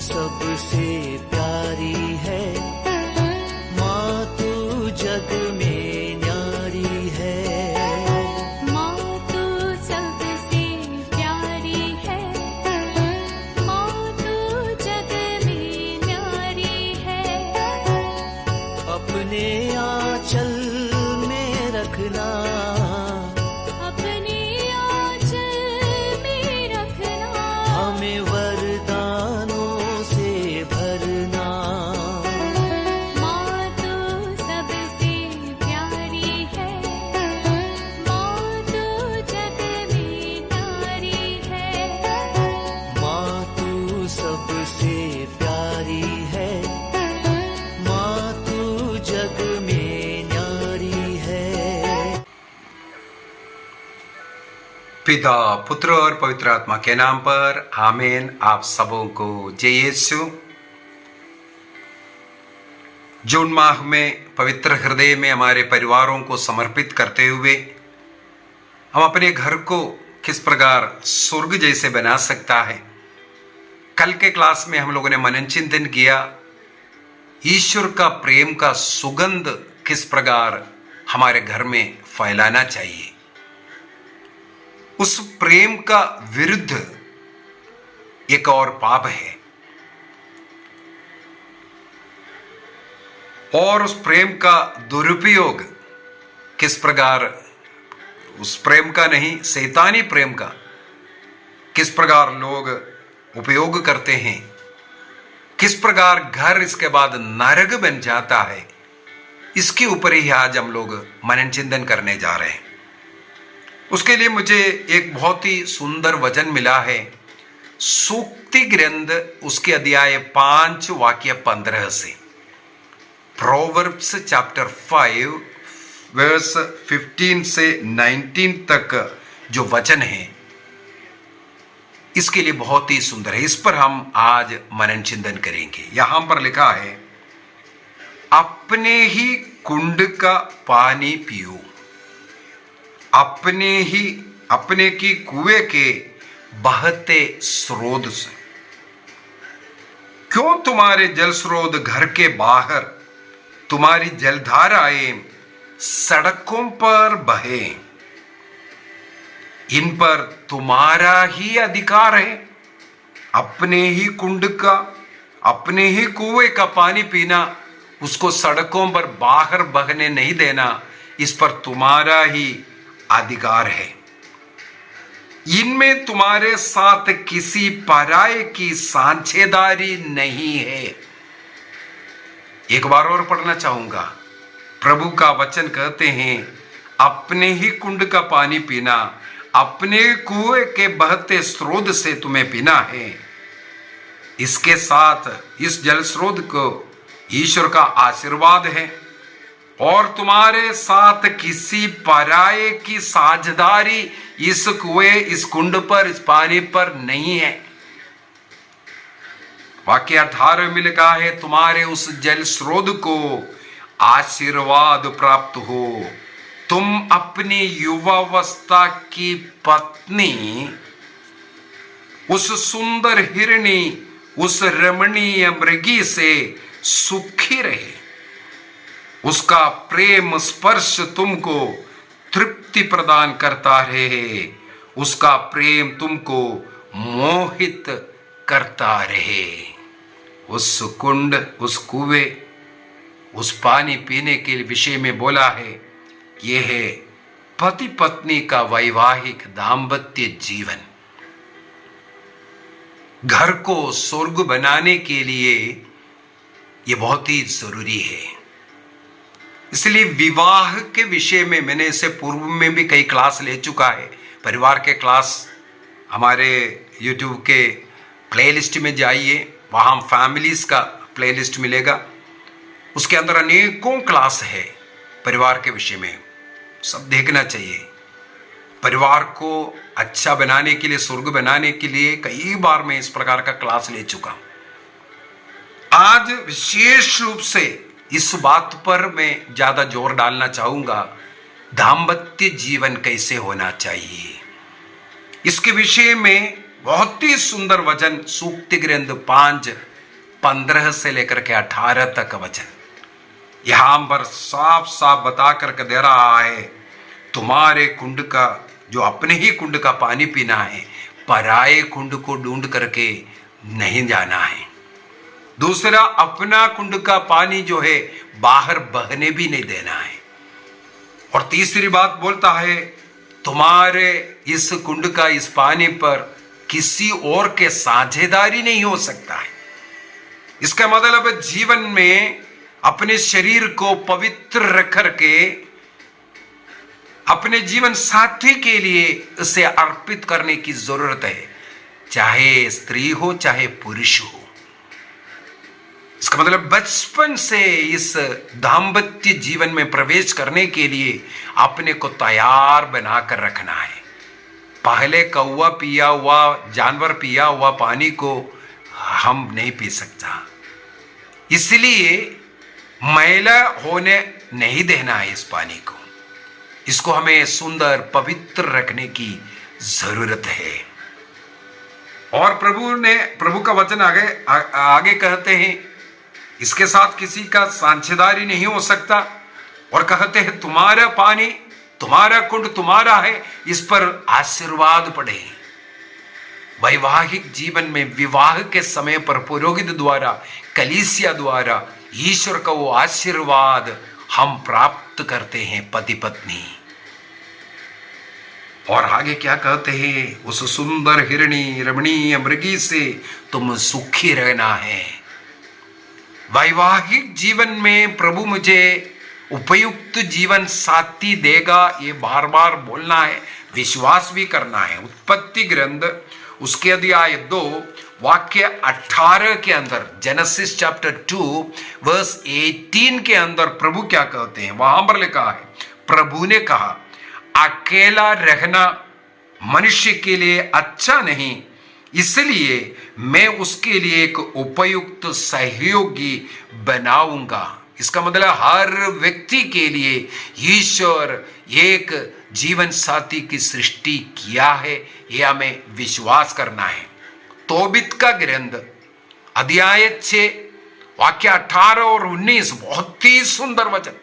सबसे प्यारी है, माँ तू जग में न्यारी है। माँ तू सबसे प्यारी है, माँ तू जग में न्यारी है। अपने आंचल में रखना, अपने आंचल में रखना, हमें वरदानों से भरना। माँ तू सबसे प्यारी है, माँ तू जग में न्यारी है। माँ तू सबसे प्यारी है, माँ तू जग में न्यारी है। पिता, पुत्र और पवित्र आत्मा के नाम पर आमीन। आप सबों को जय यीशु। जून माह में पवित्र हृदय में हमारे परिवारों को समर्पित करते हुए हम अपने घर को किस प्रकार स्वर्ग जैसे बना सकता है। कल के क्लास में हम लोगों ने मनन चिंतन किया, ईश्वर का प्रेम का सुगंध किस प्रकार हमारे घर में फैलाना चाहिए। उस प्रेम का विरुद्ध एक और पाप है, और उस प्रेम का दुरुपयोग किस प्रकार, उस प्रेम का नहीं, शैतानी प्रेम का किस प्रकार लोग उपयोग करते हैं, किस प्रकार घर इसके बाद नरक बन जाता है, इसके ऊपर ही आज हम लोग मनन चिंतन करने जा रहे हैं। उसके लिए मुझे एक बहुत ही सुंदर वचन मिला है, सूक्ति ग्रंथ उसके अध्याय 5 वाक्य 15 से। प्रोवर्ब्स चैप्टर 5 वर्स 15 से 19 तक जो वचन है, इसके लिए बहुत ही सुंदर है। इस पर हम आज मनन चिंतन करेंगे। यहां पर लिखा है, अपने ही कुंड का पानी पियो, अपने की कुएं के बहते स्रोत से। क्यों तुम्हारे जल स्रोत घर के बाहर, तुम्हारी जलधाराएं सड़कों पर बहे। इन पर तुम्हारा ही अधिकार है। अपने ही कुंड का, अपने ही कुएं का पानी पीना, उसको सड़कों पर बाहर बहने नहीं देना, इस पर तुम्हारा ही अधिकार है। इनमें तुम्हारे साथ किसी पराये की साझेदारी नहीं है। एक बार और पढ़ना चाहूंगा। प्रभु का वचन कहते हैं, अपने ही कुंड का पानी पीना, अपने कुएं के बहते स्रोत से तुम्हें पीना है। इसके साथ इस जल स्रोत को ईश्वर का आशीर्वाद है, और तुम्हारे साथ किसी पराये की साझेदारी इस कुएं, इस कुंड पर, इस पानी पर नहीं है। वाक्य 18 में लिखा है, तुम्हारे उस जल स्रोत को आशीर्वाद प्राप्त हो। तुम अपनी युवावस्था की पत्नी, उस सुंदर हिरणी, उस रमणीय मृगी से सुखी रहे। उसका प्रेम स्पर्श तुमको तृप्ति प्रदान करता रहे, उसका प्रेम तुमको मोहित करता रहे। उस कुंड, उस कुएं, उस पानी पीने के विषय में बोला है, यह है पति पत्नी का वैवाहिक दाम्पत्य जीवन। घर को स्वर्ग बनाने के लिए यह बहुत ही जरूरी है। इसलिए विवाह के विषय में मैंने इससे पूर्व में भी कई क्लास ले चुका है। परिवार के क्लास हमारे YouTube के प्लेलिस्ट में जाइए, वहाँ फैमिलीज का प्लेलिस्ट मिलेगा। उसके अंदर अनेकों क्लास है परिवार के विषय में, सब देखना चाहिए। परिवार को अच्छा बनाने के लिए, स्वर्ग बनाने के लिए कई बार मैं इस प्रकार का क्लास ले चुका हूं। आज विशेष रूप से इस बात पर मैं ज्यादा जोर डालना चाहूंगा, दाम्पत्य जीवन कैसे होना चाहिए। इसके विषय में बहुत ही सुंदर वचन सूक्ति ग्रंथ 5 15 से लेकर के 18 तक वचन यहां पर साफ साफ बता करके दे रहा है, तुम्हारे कुंड का जो अपने ही कुंड का पानी पीना है, पराये कुंड को ढूंढ करके नहीं जाना है। दूसरा, अपना कुंड का पानी जो है बाहर बहने भी नहीं देना है। और तीसरी बात बोलता है, तुम्हारे इस कुंड का इस पानी पर किसी और के साझेदारी नहीं हो सकता है। इसका मतलब जीवन में अपने शरीर को पवित्र रख करके अपने जीवन साथी के लिए उसे अर्पित करने की जरूरत है, चाहे स्त्री हो चाहे पुरुष हो। इसका मतलब बचपन से इस दाम्पत्य जीवन में प्रवेश करने के लिए अपने को तैयार बनाकर रखना है। पहले कौवा पिया हुआ, जानवर पिया हुआ पानी को हम नहीं पी सकता, इसलिए मैला होने नहीं देना है इस पानी को। इसको हमें सुंदर पवित्र रखने की जरूरत है। और प्रभु का वचन आगे कहते हैं, इसके साथ किसी का साझेदारी नहीं हो सकता। और कहते हैं, तुम्हारा पानी, तुम्हारा कुंड तुम्हारा है, इस पर आशीर्वाद पड़े। वैवाहिक जीवन में विवाह के समय पर पुरोहित द्वारा, कलीसिया द्वारा ईश्वर का वो आशीर्वाद हम प्राप्त करते हैं, पति पत्नी। और आगे क्या कहते हैं, उस सुंदर हिरणी रमणीय मृगी से तुम सुखी रहना है। वैवाहिक जीवन में प्रभु मुझे उपयुक्त जीवन साथी देगा, ये बार बार बोलना है, विश्वास भी करना है। उत्पत्ति ग्रंथ उसके अध्याय 2 वाक्य 18 के अंदर, जेनेसिस चैप्टर 2 वर्स 18 के अंदर प्रभु क्या कहते हैं, वहां पर लिखा है, प्रभु ने कहा, अकेला रहना मनुष्य के लिए अच्छा नहीं, इसलिए मैं उसके लिए एक उपयुक्त सहयोगी बनाऊंगा। इसका मतलब हर व्यक्ति के लिए ईश्वर एक जीवन साथी की सृष्टि किया है, यह हमें विश्वास करना है। तोबित का ग्रंथ अध्याय 6 वाक्य 18 और 19 बहुत ही सुंदर वचन।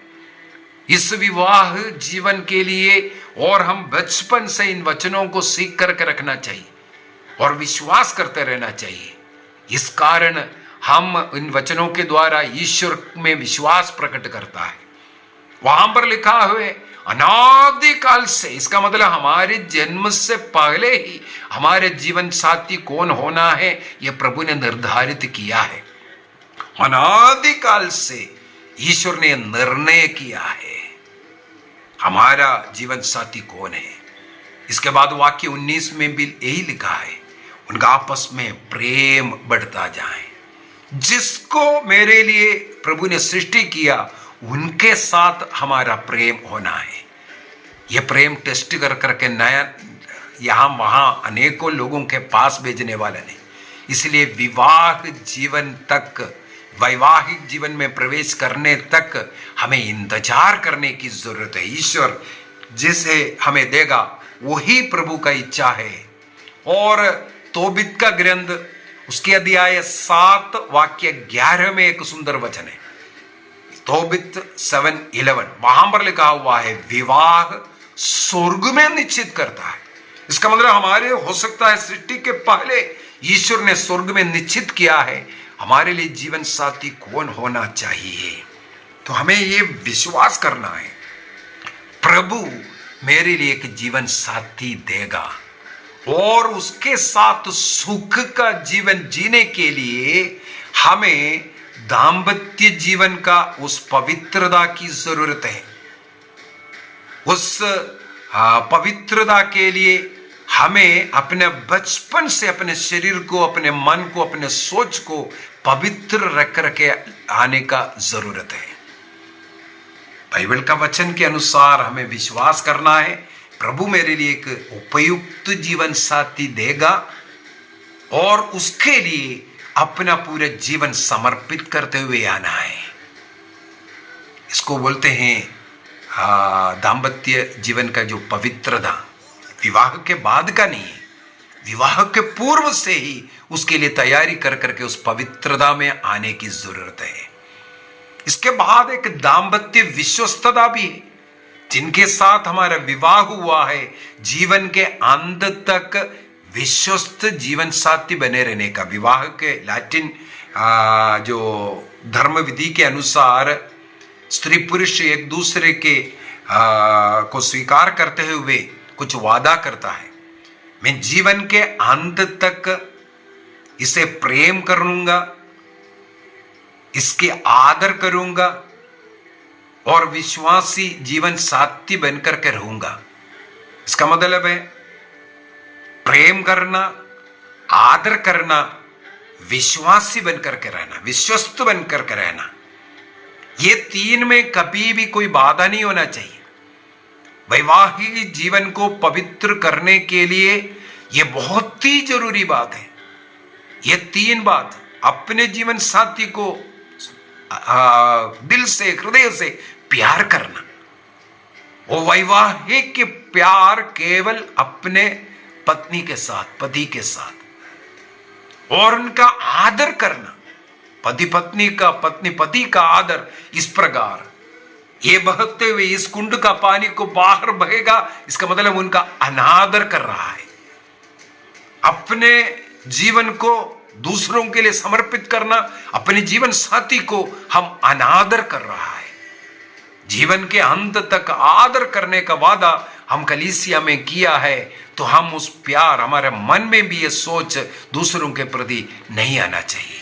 इस विवाह जीवन के लिए और हम बचपन से इन वचनों को सीख करके रखना चाहिए और विश्वास करते रहना चाहिए। इस कारण हम इन वचनों के द्वारा ईश्वर में विश्वास प्रकट करता है। वहां पर लिखा हुए अनादि काल से, इसका मतलब हमारे जन्म से पहले ही हमारे जीवन साथी कौन होना है यह प्रभु ने निर्धारित किया है। अनादि काल से ईश्वर ने निर्णय किया है हमारा जीवन साथी कौन है। इसके बाद वाक्य 19 में भी यही लिखा है, उनका आपस में प्रेम बढ़ता जाए। जिसको मेरे लिए प्रभु ने सृष्टि किया उनके साथ हमारा प्रेम होना है। यह प्रेम टेस्ट कर करके नया यहां वहां अनेकों लोगों के पास भेजने वाला नहीं। इसलिए विवाह जीवन तक, वैवाहिक जीवन में प्रवेश करने तक हमें इंतजार करने की जरूरत है। ईश्वर जिसे हमें देगा वही प्रभु का इच्छा है। और तोबित का ग्रंथ उसके अध्याय 7 वाक्य 11 में एक सुंदर वचन है, तोबित 7:11, वहां पर लिखा हुआ है, विवाह स्वर्ग में निश्चित करता है। इसका मतलब हमारे हो सकता है सृष्टि के पहले ईश्वर ने स्वर्ग में निश्चित किया है हमारे लिए जीवन साथी कौन होना चाहिए। तो हमें यह विश्वास करना है, प्रभु मेरे लिए एक जीवन साथी देगा और उसके साथ सुख का जीवन जीने के लिए हमें दाम्पत्य जीवन का उस पवित्रता की जरूरत है। उस पवित्रता के लिए हमें अपने बचपन से अपने शरीर को, अपने मन को, अपने सोच को पवित्र रख के आने का जरूरत है। बाइबल का वचन के अनुसार हमें विश्वास करना है, प्रभु मेरे लिए एक उपयुक्त जीवन साथी देगा और उसके लिए अपना पूरा जीवन समर्पित करते हुए आना है। इसको बोलते हैं दाम्पत्य जीवन का जो पवित्रता, विवाह के बाद का नहीं है, विवाह के पूर्व से ही उसके लिए तैयारी कर करके उस पवित्रता में आने की जरूरत है। इसके बाद एक दाम्पत्य विश्वस्तता भी है, जिनके साथ हमारा विवाह हुआ है, जीवन के अंत तक विश्वस्त जीवन साथी बने रहने का। विवाह के लैटिन जो धर्म विधि के अनुसार स्त्री पुरुष एक दूसरे के को स्वीकार करते हुए कुछ वादा करता है, मैं जीवन के अंत तक इसे प्रेम करूंगा, इसके आदर करूंगा और विश्वासी जीवन साथी बनकर के रहूंगा। इसका मतलब है प्रेम करना, आदर करना, विश्वासी बनकर के रहना, विश्वस्त बनकर के रहना। ये तीन में कभी भी कोई बाधा नहीं होना चाहिए। वैवाहिक जीवन को पवित्र करने के लिए यह बहुत ही जरूरी बात है। ये तीन बात, अपने जीवन साथी को दिल से, हृदय से प्यार करना, वो वैवाहिक के प्यार केवल अपने पत्नी के साथ, पति के साथ, और उनका आदर करना, पति पत्नी का, पत्नी पति का आदर। इस प्रकार ये बहते हुए इस कुंड का पानी को बाहर बहेगा, इसका मतलब उनका अनादर कर रहा है। अपने जीवन को दूसरों के लिए समर्पित करना, अपने जीवन साथी को हम अनादर कर रहा है। जीवन के अंत तक आदर करने का वादा हम कलीसिया में किया है, तो हम उस प्यार, हमारे मन में भी ये सोच दूसरों के प्रति नहीं आना चाहिए।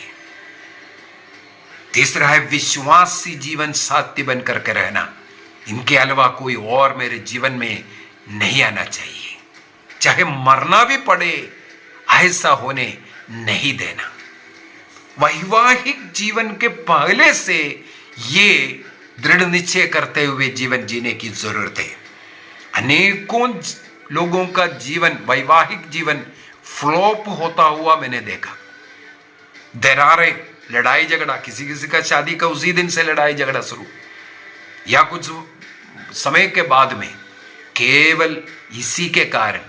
तीसरा है विश्वासी जीवन साथी बनकर के रहना। इनके अलावा कोई और मेरे जीवन में नहीं आना चाहिए, चाहे मरना भी पड़े, ऐसा होने नहीं देना। वैवाहिक जीवन के पहले से ये दृढ़ निश्चय करते हुए जीवन जीने की जरूरत है। अनेकों लोगों का जीवन, वैवाहिक जीवन फ्लॉप होता हुआ मैंने देखा। दरारें, लड़ाई झगड़ा, किसी किसी का शादी का उसी दिन से लड़ाई झगड़ा शुरू, या कुछ समय के बाद में, केवल इसी के कारण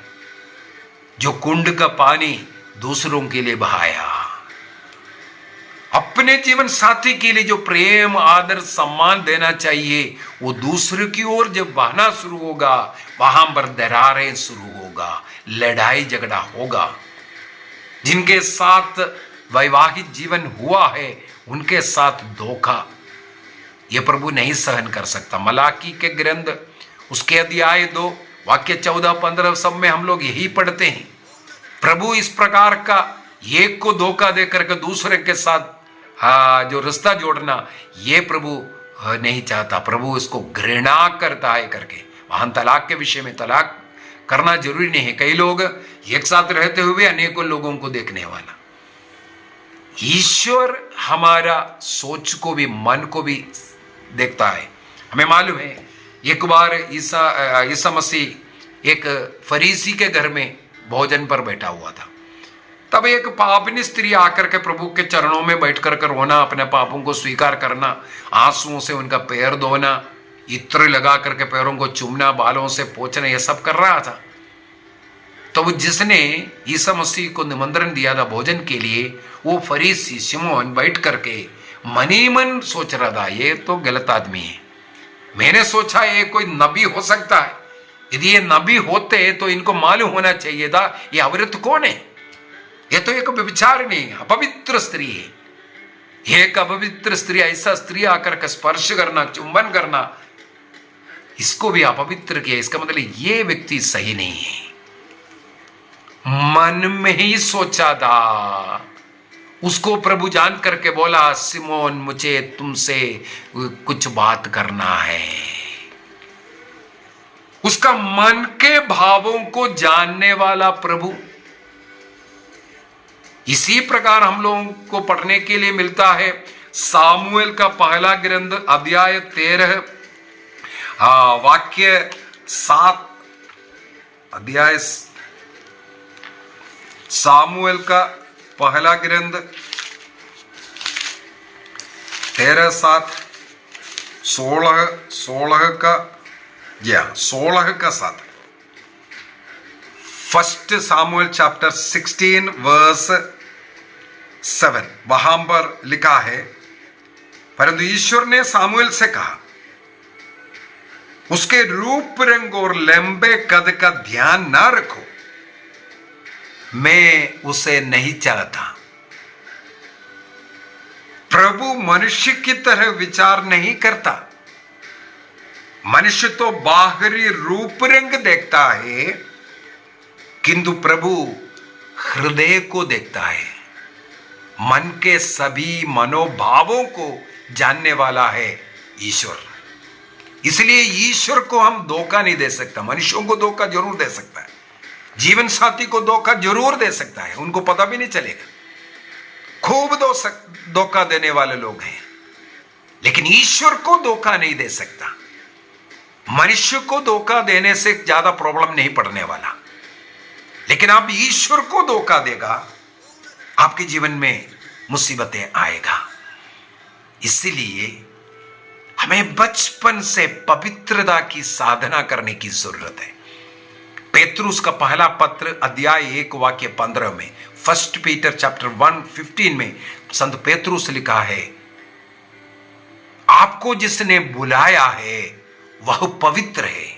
जो कुंड का पानी दूसरों के लिए बहाया, अपने जीवन साथी के लिए जो प्रेम, आदर, सम्मान देना चाहिए, वो दूसरे की ओर जब बहना शुरू होगा, वहां पर दरारें शुरू होगा, लड़ाई झगड़ा होगा। जिनके साथ वैवाहिक जीवन हुआ है, उनके साथ धोखा ये प्रभु नहीं सहन कर सकता। मलाकी के ग्रंथ उसके अध्याय 2 वाक्य 14-15 सब में हम लोग यही पढ़ते हैं। प्रभु इस प्रकार का एक को धोखा देकर के दूसरे के साथ जो रिश्ता जोड़ना, ये प्रभु नहीं चाहता। प्रभु इसको घृणा करता है करके। वहां तलाक के विषय में, तलाक करना जरूरी नहीं है। कई लोग एक साथ रहते हुए अनेकों लोगों को देखने वाला। ईश्वर हमारा सोच को भी, मन को भी देखता है। हमें मालूम है, एक बार ईसा मसीह एक फरीसी के घर में भोजन पर बैठा हुआ था। तब एक पापिनी स्त्री आकर के प्रभु के चरणों में बैठ कर रोना, अपने पापों को स्वीकार करना, आंसुओं से उनका पैर धोना, इत्र लगा करके पैरों को चूमना, बालों से पोंछना, यह सब कर रहा था। तो जिसने ईसा मसीह को निमंत्रण दिया था भोजन के लिए, वो फरीसी शिमोन बैठ करके मन ही मन सोच रहा था, ये तो गलत आदमी है। मैंने सोचा ये कोई नबी हो सकता है। यदि ये नबी होते तो इनको मालूम होना चाहिए था ये औरत कौन है। ये तो एक व्यभिचारिणी, अपवित्र स्त्री है। एक अपवित्र स्त्री, ऐसा स्त्री आकर के स्पर्श करना, चुंबन करना, इसको भी अपवित्र किया। इसका मतलब ये व्यक्ति सही नहीं है। मन में ही सोचा था। उसको प्रभु जान करके बोला, सिमोन मुझे तुमसे कुछ बात करना है। उसका मन के भावों को जानने वाला प्रभु। इसी प्रकार हम लोगों को पढ़ने के लिए मिलता है सामुएल का पहला ग्रंथ अध्याय 13 वाक्य 7। अध्याय सामुएल का पहला ग्रंथ 13:7, 16 का 7। फर्स्ट सामुएल चैप्टर 16 वर्स 7 वहां पर लिखा है, परंतु ईश्वर ने सामुएल से कहा, उसके रूप रंग और लंबे कद का ध्यान ना रखो, मैं उसे नहीं चाहता। प्रभु मनुष्य की तरह विचार नहीं करता। मनुष्य तो बाहरी रूप रंग देखता है, किंतु प्रभु हृदय को देखता है। मन के सभी मनोभावों को जानने वाला है ईश्वर। इसलिए ईश्वर को हम धोखा नहीं दे सकता। मनुष्यों को धोखा जरूर दे सकता है, जीवन साथी को धोखा जरूर दे सकता है, उनको पता भी नहीं चलेगा। खूब धोखा देने वाले लोग हैं, लेकिन ईश्वर को धोखा नहीं दे सकता। मनुष्य को धोखा देने से ज्यादा प्रॉब्लम नहीं पड़ने वाला, लेकिन आप ईश्वर को धोखा देगा, आपके जीवन में मुसीबतें आएगा। इसलिए हमें बचपन से पवित्रता की साधना करने की जरूरत है। पेतरुस का पहला पत्र अध्याय 1 वाक्य 15 में, फर्स्ट पीटर चैप्टर 1:15 में संत पेतरुस लिखा है, आपको जिसने बुलाया है वह पवित्र है,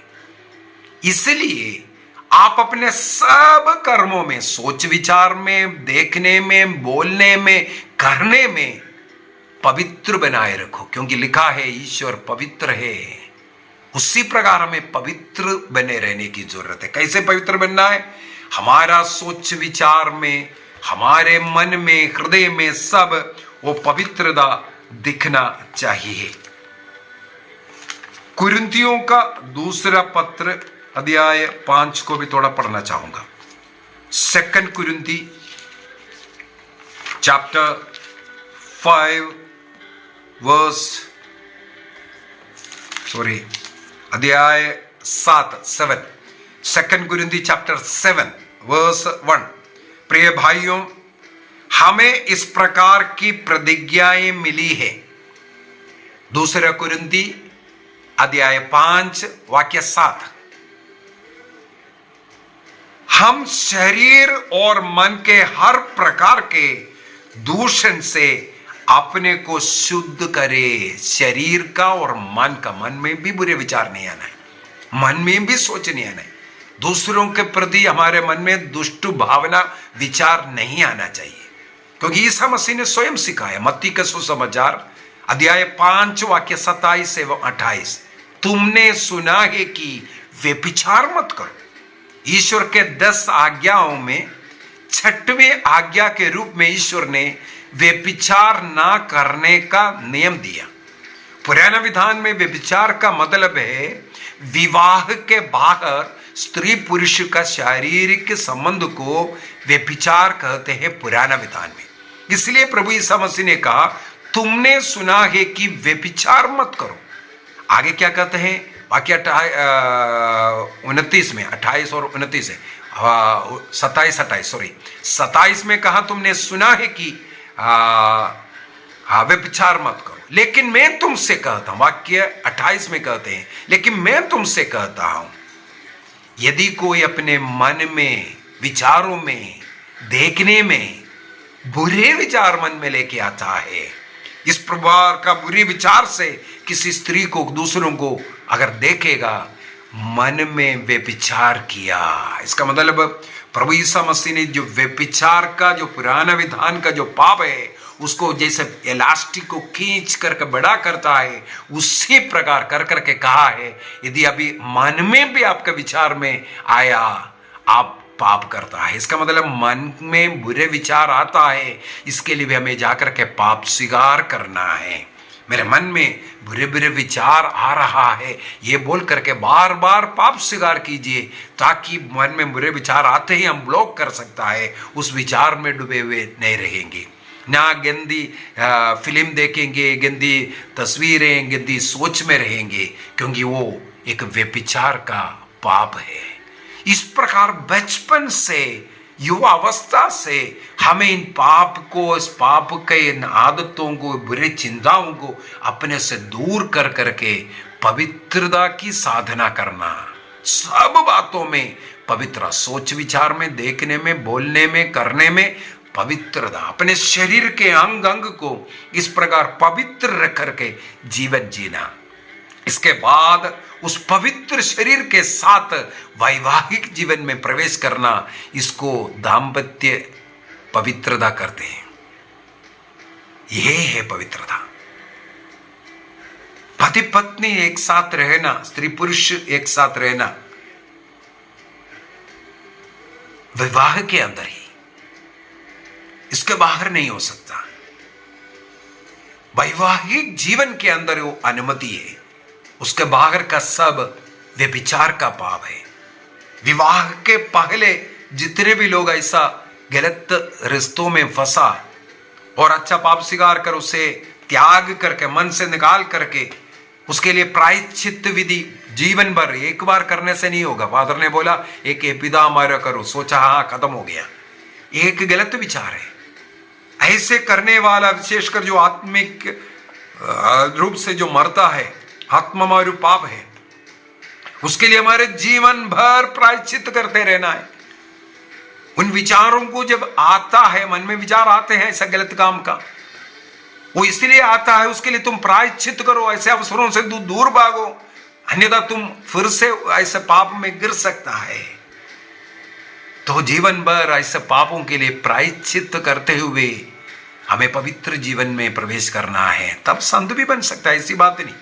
इसलिए आप अपने सब कर्मों में, सोच विचार में, देखने में, बोलने में, करने में पवित्र बनाए रखो, क्योंकि लिखा है ईश्वर पवित्र है। उसी प्रकार हमें पवित्र बने रहने की जरूरत है। कैसे पवित्र बनना है? हमारा सोच विचार में, हमारे मन में, हृदय में सब वो पवित्रता दिखना चाहिए। कुरिन्थियों का दूसरा पत्र अध्याय 5 को भी थोड़ा पढ़ना चाहूंगा। 2 कुरिन्थी चैप्टर 5 वर्स अध्याय 7 2 कुरिन्थी चैप्टर 7 वर्स 1। प्रिय भाइयों, हमें इस प्रकार की प्रतिज्ञाएं मिली है। 2 कुरिन्थी अध्याय 5 वाक्य 7। हम शरीर और मन के हर प्रकार के दूषण से अपने को शुद्ध करें। शरीर का और मन का, मन में भी बुरे विचार नहीं आना है, मन में भी सोच नहीं आना है। दूसरों के प्रति हमारे मन में दुष्ट भावना, विचार नहीं आना चाहिए, क्योंकि ईसा मसीह ने स्वयं सिखाया। मत्ती का सुसमाचार अध्याय 5 वाक्य 27 एवं 28, तुमने सुना है कि व्यभिचार मत करो। ईश्वर के 10 आज्ञाओं में 6वीं आज्ञा के रूप में ईश्वर ने व्यभिचार ना करने का नियम दिया। पुराना विधान में व्यभिचार का मतलब है विवाह के बाहर स्त्री पुरुष का शारीरिक संबंध को व्यभिचार कहते हैं पुराना विधान में। इसलिए प्रभु यीशु मसीह ने कहा, तुमने सुना है कि व्यभिचार मत करो। आगे क्या कहते हैं? वाक्य 29 में, 28 और 29 है, 27 में कहा, तुमने सुना है कि व्यभिचार मत करो, लेकिन मैं तुमसे कहता हूं। वाक्य 28 में कहते हैं, लेकिन मैं तुमसे कहता हूं, यदि कोई अपने मन में, विचारों में, देखने में बुरे विचार मन में लेके आता है, इस प्रकार का बुरे विचार से किसी स्त्री को, दूसरों को अगर देखेगा, मन में व्यभिचार किया। इसका मतलब प्रभु यीशु मसीह ने जो व्यभिचार का, जो पुराना विधान का जो पाप है, उसको जैसे इलास्टिक को खींच करके बड़ा करता है, उसी प्रकार कर करके कहा है, यदि अभी मन में भी आपका विचार में आया, आप पाप करता है। इसका मतलब मन में बुरे विचार आता है, इसके लिए भी हमें जाकर के पाप स्वीकार करना है। मेरे मन में बुरे बुरे विचार आ रहा है, ये बोल करके बार बार पाप स्वीकार कीजिए, ताकि मन में बुरे विचार आते ही हम ब्लॉक कर सकता है, उस विचार में डूबे हुए नहीं रहेंगे। ना गंदी फिल्म देखेंगे, गंदी तस्वीरें, गंदी सोच में रहेंगे, क्योंकि वो एक व्यभिचार का पाप है। इस प्रकार बचपन से, युवा अवस्था से हमें इन पाप को, इस पाप के इन आदतों को, बुरे चिंताओं को अपने से दूर कर करके पवित्रता की साधना करना, सब बातों में पवित्र, सोच विचार में, देखने में, बोलने में, करने में पवित्रता, अपने शरीर के अंग अंग को इस प्रकार पवित्र रख करके जीवन जीना। इसके बाद उस पवित्र शरीर के साथ वैवाहिक जीवन में प्रवेश करना, इसको दाम्पत्य पवित्रता करते हैं। यह है पवित्रता। पति पत्नी एक साथ रहना, स्त्री पुरुष एक साथ रहना विवाह के अंदर ही, इसके बाहर नहीं हो सकता। वैवाहिक जीवन के अंदर वो अनुमति है, उसके बाहर का सब व्यभिचार का पाप है। विवाह के पहले जितने भी लोग ऐसा गलत रिश्तों में फंसा और अच्छा पाप स्वीकार कर उसे त्याग करके मन से निकाल करके उसके लिए प्रायश्चित विधि जीवन भर एक बार करने से नहीं होगा। फादर ने बोला एक एपिदा हमारा करो, सोचा हाँ खत्म हो गया, एक गलत विचार है। ऐसे करने वाला विशेषकर जो आत्मिक रूप से जो मरता है, आत्ममारू पाप है, उसके लिए हमारे जीवन भर प्रायश्चित करते रहना है। उन विचारों को जब आता है, मन में विचार आते हैं ऐसा गलत काम का, वो इसलिए आता है, उसके लिए तुम प्रायश्चित करो, ऐसे अवसरों से दूर भागो, अन्यथा तुम फिर से ऐसे पाप में गिर सकता है। तो जीवन भर ऐसे पापों के लिए प्रायश्चित करते हुए हमें पवित्र जीवन में प्रवेश करना है, तब संत भी बन सकता है, ऐसी बात नहीं।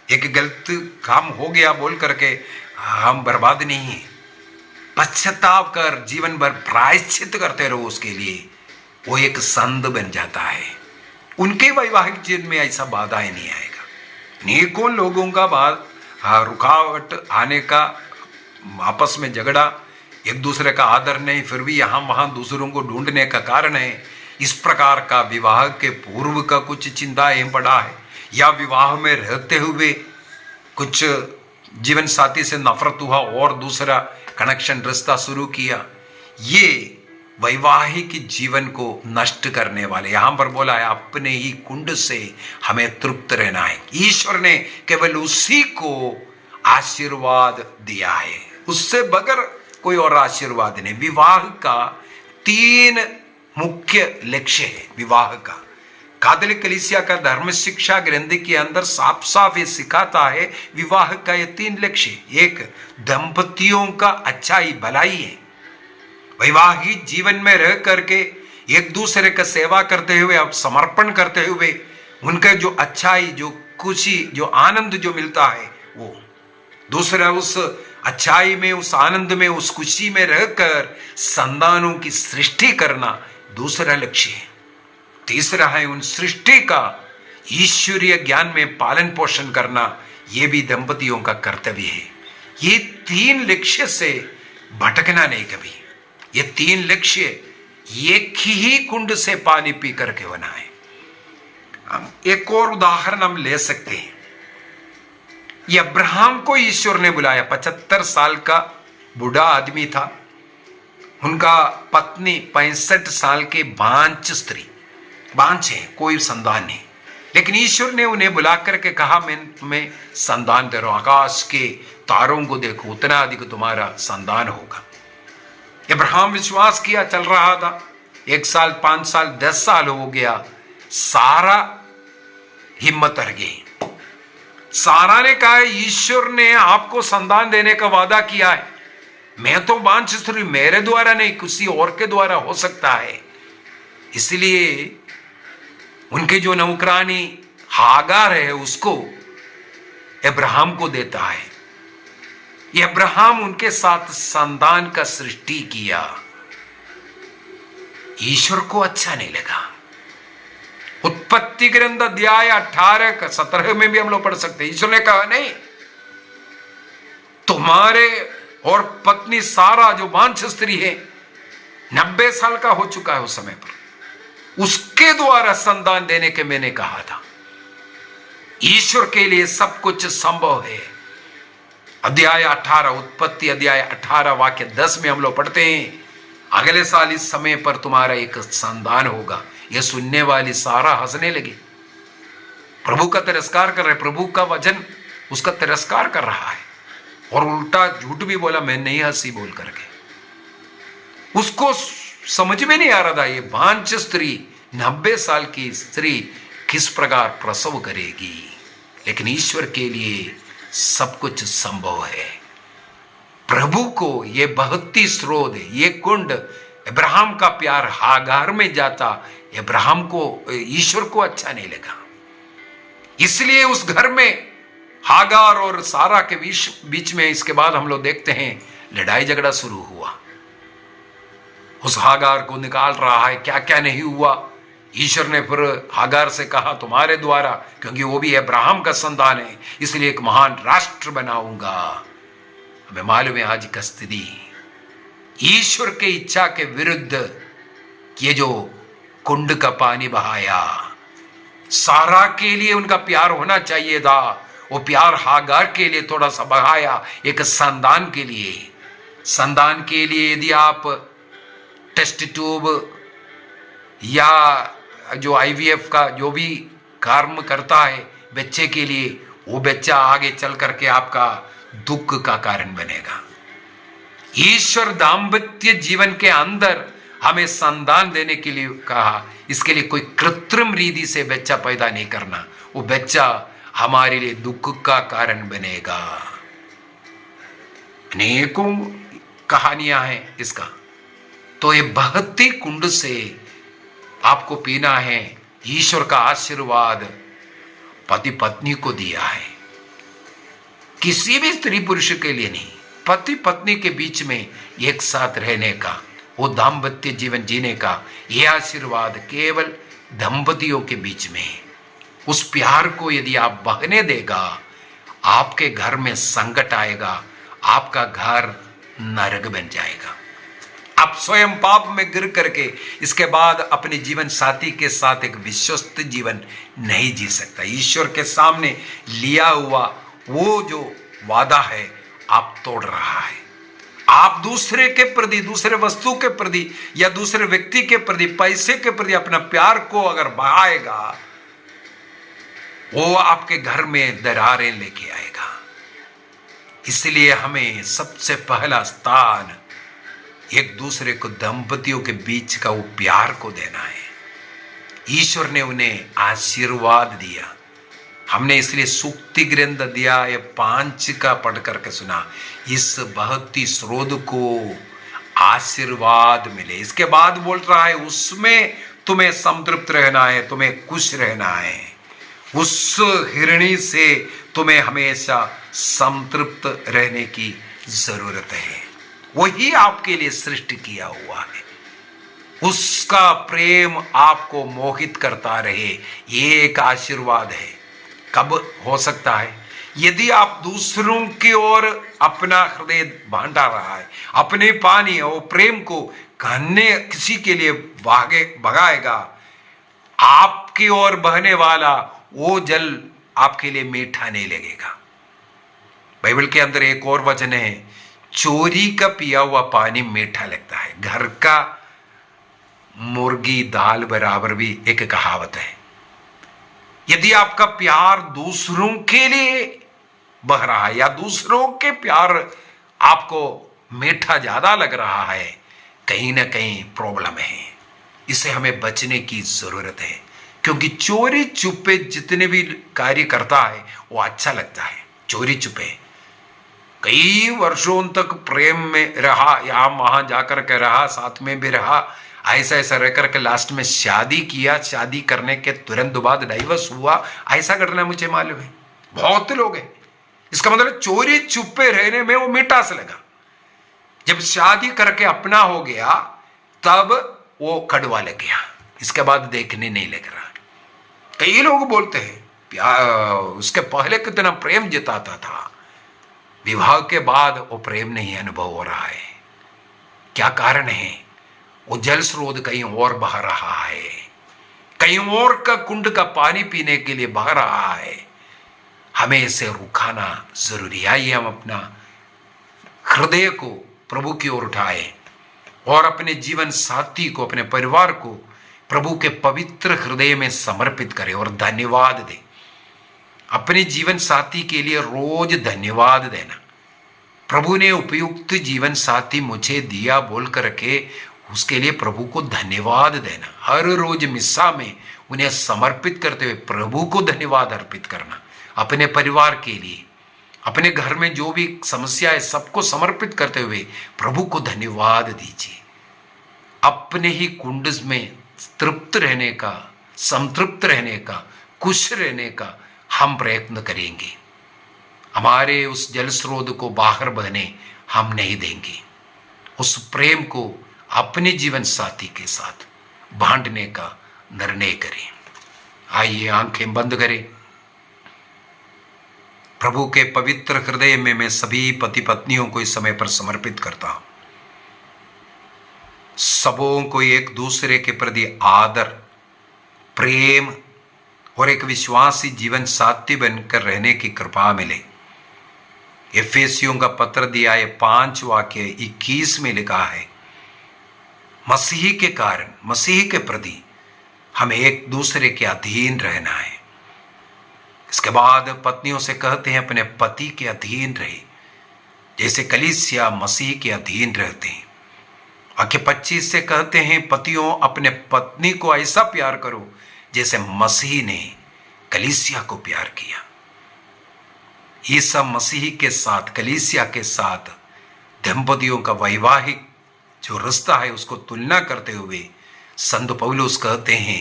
एक गलत काम हो गया बोल करके हम बर्बाद नहीं है। पश्चाताप कर जीवन भर प्रायश्चित करते रहो उसके लिए, वो एक संत बन जाता है। उनके वैवाहिक जीवन में ऐसा बाधाएं नहीं आएगा। अनेकों लोगों का बाद रुकावट आने का, आपस में झगड़ा, एक दूसरे का आदर नहीं, फिर भी यहाँ वहाँ दूसरों को ढूंढने का कारण है इस प्रकार का विवाह के पूर्व का कुछ चिंताएं पड़ा है, या विवाह में रहते हुए कुछ जीवन साथी से नफरत हुआ और दूसरा कनेक्शन रिश्ता शुरू किया। ये वैवाहिक जीवन को नष्ट करने वाले, यहां पर बोला है अपने ही कुंड से हमें तृप्त रहना है। ईश्वर ने केवल उसी को आशीर्वाद दिया है, उससे बगैर कोई और आशीर्वाद नहीं। विवाह का 3 मुख्य लक्ष्य है। विवाह का कैथोलिक कलीसिया का धर्म शिक्षा ग्रंथ के अंदर साफ साफ ये सिखाता है, विवाह का ये 3 लक्ष्य। एक, दंपतियों का अच्छाई भलाई है। वैवाहिक जीवन में रह करके एक दूसरे का सेवा करते हुए, अब समर्पण करते हुए, उनके जो अच्छाई, जो खुशी, जो आनंद जो मिलता है वो। दूसरा, उस अच्छाई में, उस आनंद में, उस खुशी में रहकर संतानों की सृष्टि करना दूसरा लक्ष्य है। तीसरा है उन सृष्टि का ईश्वरीय ज्ञान में पालन पोषण करना, यह भी दंपतियों का कर्तव्य है। ये 3 लक्ष्य से भटकना नहीं कभी। ये 3 लक्ष्य एक ही कुंड से पानी पी करके बना है। हम एक और उदाहरण हम ले सकते हैं। ये अब्राहम को ईश्वर ने बुलाया, 75 साल का बूढ़ा आदमी था, उनका पत्नी 65 साल के बांझ स्त्री, बांझ है, कोई संतान नहीं, लेकिन ईश्वर ने उन्हें बुला करके कहा मैं तुम्हें संतान दे रहा हूं, आकाश के तारों को देखो, उतना अधिक तुम्हारा संतान होगा। अब्राहम विश्वास किया, चल रहा था। 1 साल, 5 साल, 10 साल हो गया, सारा हिम्मत हर गई। सारा ने कहा ईश्वर ने आपको संतान देने का वादा किया है, मैं तो बांझ स्त्री, मेरे द्वारा नहीं किसी और के द्वारा हो सकता है। इसलिए उनके जो नौकरानी हागार है उसको अब्राहम को देता है। ये अब्राहम उनके साथ संतान का सृष्टि किया। ईश्वर को अच्छा नहीं लगा। उत्पत्ति ग्रंथ अध्याय 18-17 में भी हम लोग पढ़ सकते हैं। ईश्वर ने कहा नहीं, तुम्हारे और पत्नी सारा जो बांझ स्त्री है 90 साल का हो चुका है उस समय पर, उसके द्वारा संतान देने के मैंने कहा था। ईश्वर के लिए सब कुछ संभव है। अध्याय 18, उत्पत्ति अध्याय 18 वाक्य 10 में हम लोग पढ़ते हैं, अगले साल इस समय पर तुम्हारा एक संतान होगा। यह सुनने वाली सारा हंसने लगी, प्रभु का तिरस्कार कर रहे, प्रभु का वचन उसका तिरस्कार कर रहा है। और उल्टा झूठ भी बोला, मैं नहीं हंसी बोल करके। उसको समझ में नहीं आ रहा था ये भांज स्त्री, 90 साल की स्त्री किस प्रकार प्रसव करेगी। लेकिन ईश्वर के लिए सब कुछ संभव है। प्रभु को ये बहती स्रोत, ये कुंड, अब्राहम का प्यार हागार में जाता, अब्राहम को, ईश्वर को अच्छा नहीं लगा। इसलिए उस घर में हागार और सारा के बीच में इसके बाद हम लोग देखते हैं लड़ाई झगड़ा शुरू हुआ। उस हागार को निकाल रहा है, क्या क्या नहीं हुआ। ईश्वर ने फिर हागार से कहा तुम्हारे द्वारा, क्योंकि वो भी अब्राहम का संतान है, इसलिए एक महान राष्ट्र बनाऊंगा। हमें मालूम है आज का स्थिति ईश्वर के इच्छा के विरुद्ध ये जो कुंड का पानी बहाया, सारा के लिए उनका प्यार होना चाहिए था, वो प्यार हागार के लिए थोड़ा सा बहाया, एक संतान के लिए। संतान के लिए यदि आप टेस्ट ट्यूब या जो IVF का जो भी कर्म करता है बच्चे के लिए, वो बच्चा आगे चल करके आपका दुख का कारण बनेगा। ईश्वर दाम्पत्य जीवन के अंदर हमें संतान देने के लिए कहा, इसके लिए कोई कृत्रिम रीति से बच्चा पैदा नहीं करना, वो बच्चा हमारे लिए दुख का कारण बनेगा। अनेकों कहानियां हैं इसका। तो ये बहती कुंड से आपको पीना है। ईश्वर का आशीर्वाद पति पत्नी को दिया है, किसी भी स्त्री पुरुष के लिए नहीं, पति पत्नी के बीच में एक साथ रहने का, वो दाम्पत्य जीवन जीने का, यह आशीर्वाद केवल दंपतियों के बीच में है। उस प्यार को यदि आप बहने देगा, आपके घर में संकट आएगा, आपका घर नरक बन जाएगा। आप स्वयं पाप में गिर करके इसके बाद अपने जीवन साथी के साथ एक विश्वस्त जीवन नहीं जी सकता। ईश्वर के सामने लिया हुआ वो जो वादा है आप तोड़ रहा है। आप दूसरे के प्रति, दूसरे वस्तु के प्रति या दूसरे व्यक्ति के प्रति, पैसे के प्रति अपना प्यार को अगर बहाएगा, वो आपके घर में दरारें लेके आएगा। इसलिए हमें सबसे पहला स्थान एक दूसरे को, दंपतियों के बीच का वो प्यार को देना है। ईश्वर ने उन्हें आशीर्वाद दिया। हमने इसलिए सूक्ति ग्रंथ दिया, ये 5 का पढ़ करके सुना, इस बहती स्रोत को आशीर्वाद मिले। इसके बाद बोल रहा है उसमें तुम्हें संतृप्त रहना है, तुम्हें खुश रहना है। उस हिरणी से तुम्हें हमेशा संतृप्त रहने की जरूरत है। वही आपके लिए सृष्टि किया हुआ है। उसका प्रेम आपको मोहित करता रहे, ये एक आशीर्वाद है। कब हो सकता है? यदि आप दूसरों की ओर अपना हृदय बांटा रहा है, अपने पानी और प्रेम को कहने किसी के लिए भगाएगा, आपकी ओर बहने वाला वो जल आपके लिए मीठा नहीं लगेगा। बाइबल के अंदर एक और वचन है, चोरी का पिया हुआ पानी मीठा लगता है। घर का मुर्गी दाल बराबर भी एक कहावत है। यदि आपका प्यार दूसरों के लिए बह रहा है या दूसरों के प्यार आपको मीठा ज्यादा लग रहा है, कहीं ना कहीं प्रॉब्लम है। इसे हमें बचने की जरूरत है, क्योंकि चोरी छुपे जितने भी कार्य करता है वो अच्छा लगता है। चोरी छुपे कई वर्षों तक प्रेम में रहा, यहाँ वहां जाकर के रहा, साथ में भी रहा, ऐसा ऐसा रह करके लास्ट में शादी किया, शादी करने के तुरंत बाद डाइवर्स हुआ, ऐसा घटना मुझे मालूम है। बहुत लोग हैं। इसका मतलब चोरी छुपे रहने में वो मिठास लगा, जब शादी करके अपना हो गया तब वो कड़वा लग गया, इसके बाद देखने नहीं लग रहा। कई लोग बोलते हैं उसके पहले कितना प्रेम जताता था, विवाह के बाद वो प्रेम नहीं अनुभव हो रहा है। क्या कारण है? वो जल स्रोत कहीं और बह रहा है, कहीं और का कुंड का पानी पीने के लिए बह रहा है। हमें इसे रुकाना जरूरी है। आइए हम अपना हृदय को प्रभु की ओर उठाए और अपने जीवन साथी को, अपने परिवार को प्रभु के पवित्र हृदय में समर्पित करें और धन्यवाद दें। अपने जीवन साथी के लिए रोज धन्यवाद देना। प्रभु ने उपयुक्त जीवन साथी मुझे दिया बोल कर के उसके लिए प्रभु को धन्यवाद देना, हर रोज मिस्सा में उन्हें समर्पित करते हुए प्रभु को धन्यवाद अर्पित करना, अपने परिवार के लिए, अपने घर में जो भी समस्या है सबको समर्पित करते हुए प्रभु को धन्यवाद दीजिए। अपने ही कुंड में तृप्त रहने का, संतृप्त रहने का, खुश रहने का हम प्रयत्न करेंगे। हमारे उस जल स्रोत को बाहर बहने हम नहीं देंगे। उस प्रेम को अपने जीवन साथी के साथ बांटने का निर्णय करें। आइए आंखें बंद करें। प्रभु के पवित्र हृदय में मैं सभी पति पत्नियों को इस समय पर समर्पित करता हूं। सबों को एक दूसरे के प्रति आदर, प्रेम और एक विश्वासी जीवन साथी बनकर रहने की कृपा मिले। एफेसियों का पत्र दिया है 5 वाक्य 21 में लिखा है, मसीह के कारण, मसीह के प्रति हमें एक दूसरे के अधीन रहना है। इसके बाद पत्नियों से कहते हैं अपने पति के अधीन रहे, जैसे कलीसिया मसीह के अधीन रहते हैं। वाक्य 25 से कहते हैं पतियों अपने पत्नी को ऐसा प्यार करो जैसे मसीह ने कलीसिया को प्यार किया। ईसा मसीह के साथ, कलीसिया के साथ दंपतियों का वैवाहिक जो रिश्ता है उसको तुलना करते हुए संत पौलुस कहते हैं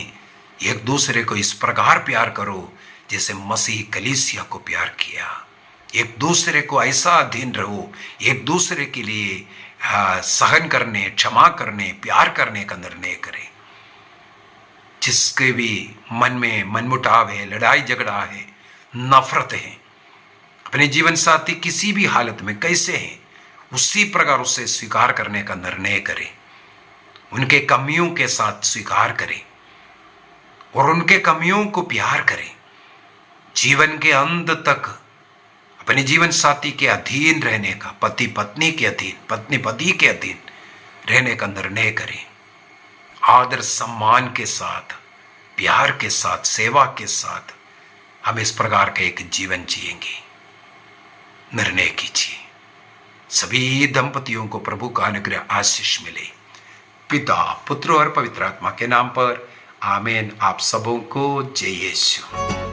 एक दूसरे को इस प्रकार प्यार करो जैसे मसीह कलीसिया को प्यार किया। एक दूसरे को ऐसा अधीन रहो, एक दूसरे के लिए सहन करने, क्षमा करने, प्यार करने का निर्णय करें। जिसके भी मन में मनमुटाव है, लड़ाई झगड़ा है, नफरत है, अपने जीवन साथी किसी भी हालत में कैसे हैं उसी प्रकार उससे स्वीकार करने का निर्णय करें। उनके कमियों के साथ स्वीकार करें और उनके कमियों को प्यार करें। जीवन के अंत तक अपने जीवन साथी के अधीन रहने का, पति पत्नी के अधीन, पत्नी पति के अधीन रहने का निर्णय करें। आदर सम्मान के साथ, प्यार के साथ, सेवा के साथ हम इस प्रकार का एक जीवन जिएंगे। निर्णय कीजिए। सभी दंपतियों को प्रभु का अनुग्रह आशीष मिले। पिता, पुत्र और पवित्र आत्मा के नाम पर आमीन। आप सबों को जय यीशु।